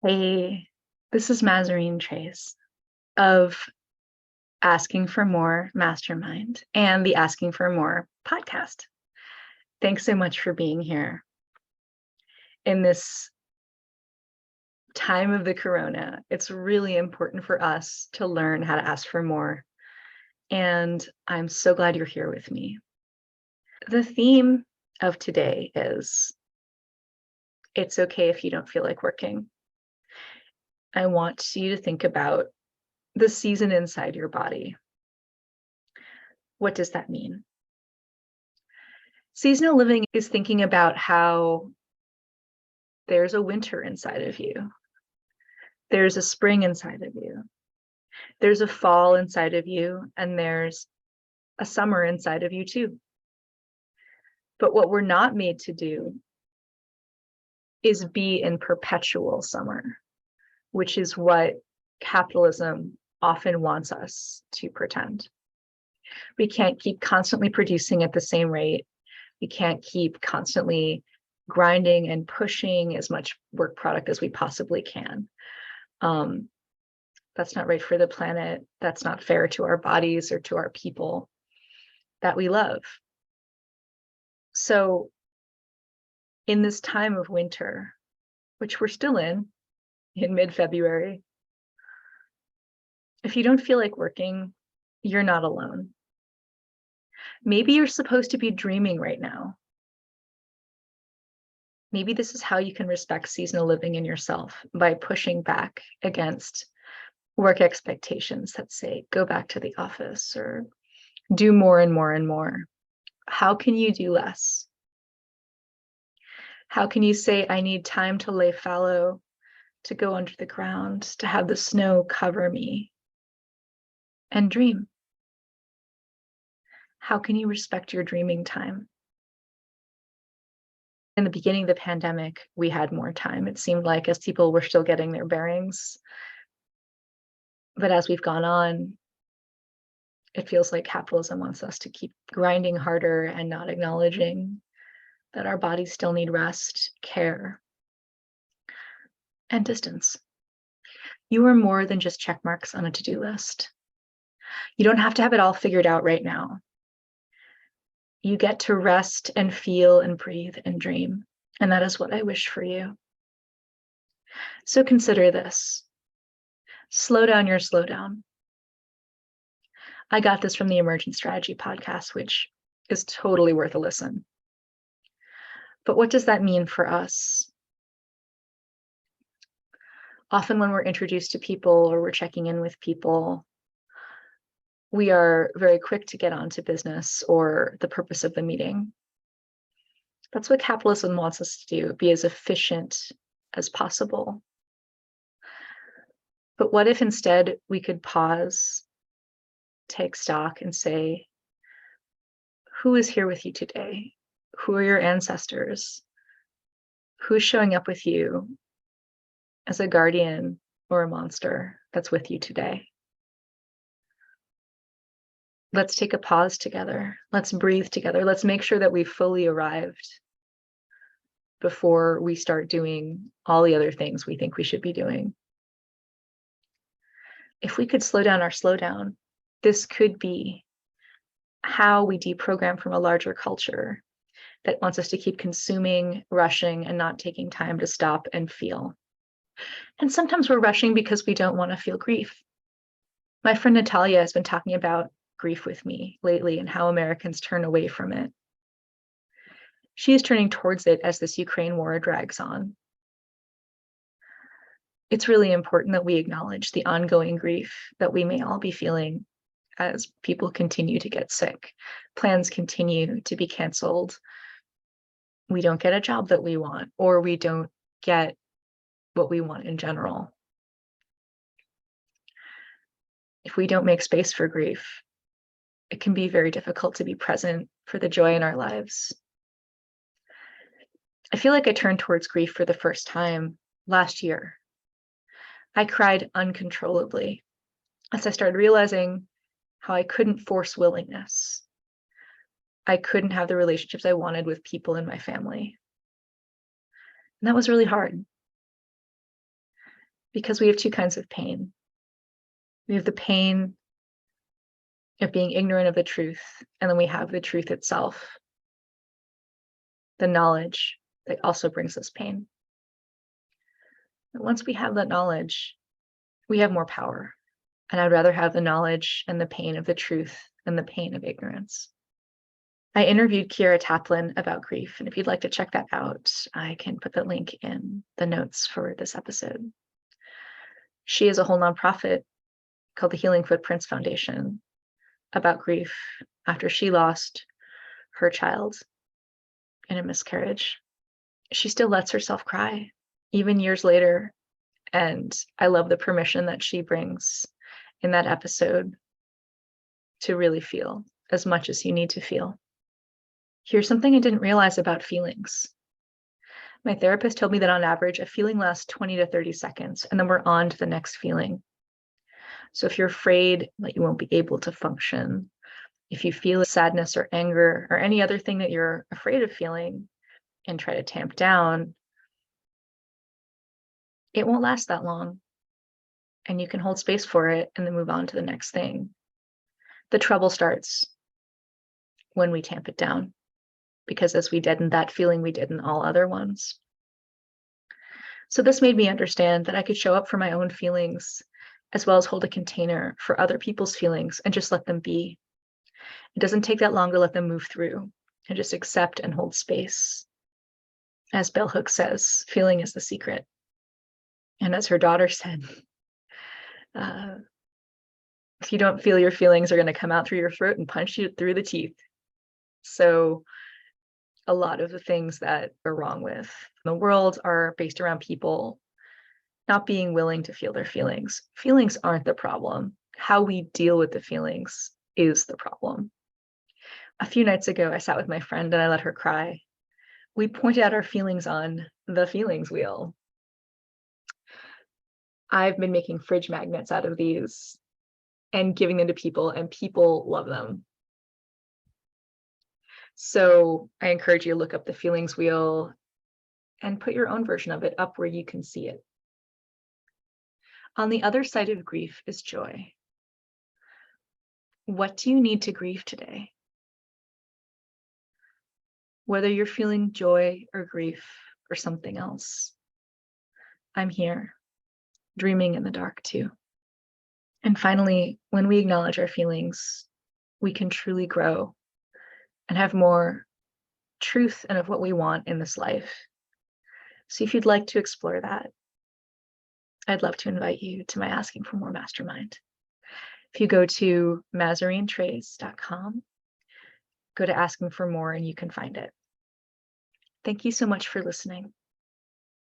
Hey, this is Mazarine Chase of Asking for More Mastermind and the Asking for More podcast. Thanks so much for being here. In this time of the corona, it's really important for us to learn how to ask for more. And I'm so glad you're here with me. The theme of today is it's okay if you don't feel like working. I want you to think about the season inside your body. What does that mean? Seasonal living is thinking about how there's a winter inside of you. There's a spring inside of you. There's a fall inside of you, and there's a summer inside of you too. But what we're not made to do is be in perpetual summer, which is what capitalism often wants us to pretend. We can't keep constantly producing at the same rate. We can't keep constantly grinding and pushing as much work product as we possibly can. That's not right for the planet. That's not fair to our bodies or to our people that we love. So in this time of winter, which we're still in mid-February, if you don't feel like working, you're not alone. Maybe you're supposed to be dreaming right now. Maybe this is how you can respect seasonal living in yourself, by pushing back against work expectations that say, go back to the office or do more and more and more. How can you do less? How can you say, I need time to lay fallow, to go under the ground, to have the snow cover me, and dream? How can you respect your dreaming time? In the beginning of the pandemic, we had more time. It seemed like, as people were still getting their bearings. But as we've gone on, it feels like capitalism wants us to keep grinding harder and not acknowledging that our bodies still need rest, care, and distance. You are more than just check marks on a to-do list. You don't have to have it all figured out right now. You get to rest and feel and breathe and dream. And that is what I wish for you. So consider this. Slow down your slowdown. I got this from the Emergent Strategy podcast, which is totally worth a listen. But what does that mean for us? Often when we're introduced to people or we're checking in with people, we are very quick to get on to business or the purpose of the meeting. That's what capitalism wants us to do, be as efficient as possible. But what if instead we could pause, take stock, and say, who is here with you today? Who are your ancestors? Who's showing up with you as a guardian or a monster that's with you today? Let's take a pause together. Let's breathe together. Let's make sure that we've fully arrived before we start doing all the other things we think we should be doing. If we could slow down our slowdown, this could be how we deprogram from a larger culture that wants us to keep consuming, rushing, and not taking time to stop and feel. And sometimes we're rushing because we don't want to feel grief. My friend Natalia has been talking about grief with me lately and how Americans turn away from it. She is turning towards it as this Ukraine war drags on. It's really important that we acknowledge the ongoing grief that we may all be feeling as people continue to get sick, plans continue to be canceled, we don't get a job that we want, or we don't get what we want in general. If we don't make space for grief, it can be very difficult to be present for the joy in our lives. I feel like I turned towards grief for the first time last year. I cried uncontrollably as I started realizing how I couldn't force willingness. I couldn't have the relationships I wanted with people in my family. And that was really hard. because we have two kinds of pain. We have the pain of being ignorant of the truth, and then we have the truth itself, the knowledge that also brings us pain. And once we have that knowledge, we have more power. And I'd rather have the knowledge and the pain of the truth than the pain of ignorance. I interviewed Kiera Taplin about grief, and if you'd like to check that out, I can put the link in the notes for this episode. She has a whole nonprofit called the Healing Footprints Foundation about grief after she lost her child in a miscarriage. She still lets herself cry, even years later. And I love the permission that she brings in that episode to really feel as much as you need to feel. Here's something I didn't realize about feelings. My therapist told me that on average, a feeling lasts 20 to 30 seconds, and then we're on to the next feeling. So if you're afraid that you won't be able to function, if you feel sadness or anger or any other thing that you're afraid of feeling and try to tamp down, it won't last that long. And you can hold space for it and then move on to the next thing. The trouble starts when we tamp it down, because as we deaden that feeling, we deaden all other ones. So this made me understand that I could show up for my own feelings as well as hold a container for other people's feelings and just let them be. It doesn't take that long to let them move through and just accept and hold space. As Bell Hooks says, feeling is the secret. And as her daughter said, if you don't feel your feelings are going to come out through your throat and punch you through the teeth. So a lot of the things that are wrong with the world are based around people not being willing to feel their feelings. Feelings aren't the problem. How we deal with the feelings is the problem. A few nights ago, I sat with my friend and I let her cry. We pointed out our feelings on the feelings wheel. I've been making fridge magnets out of these and giving them to people, and people love them. So I encourage you to look up the feelings wheel and put your own version of it up where you can see it. On the other side of grief is joy. What do you need to grieve today? Whether you're feeling joy or grief or something else, I'm here, dreaming in the dark too. And finally, when we acknowledge our feelings, we can truly grow and have more truth and of what we want in this life. So if you'd like to explore that, I'd love to invite you to my Asking for More Mastermind. If you go to mazarinetrace.com, go to Asking for More and you can find it. Thank you so much for listening.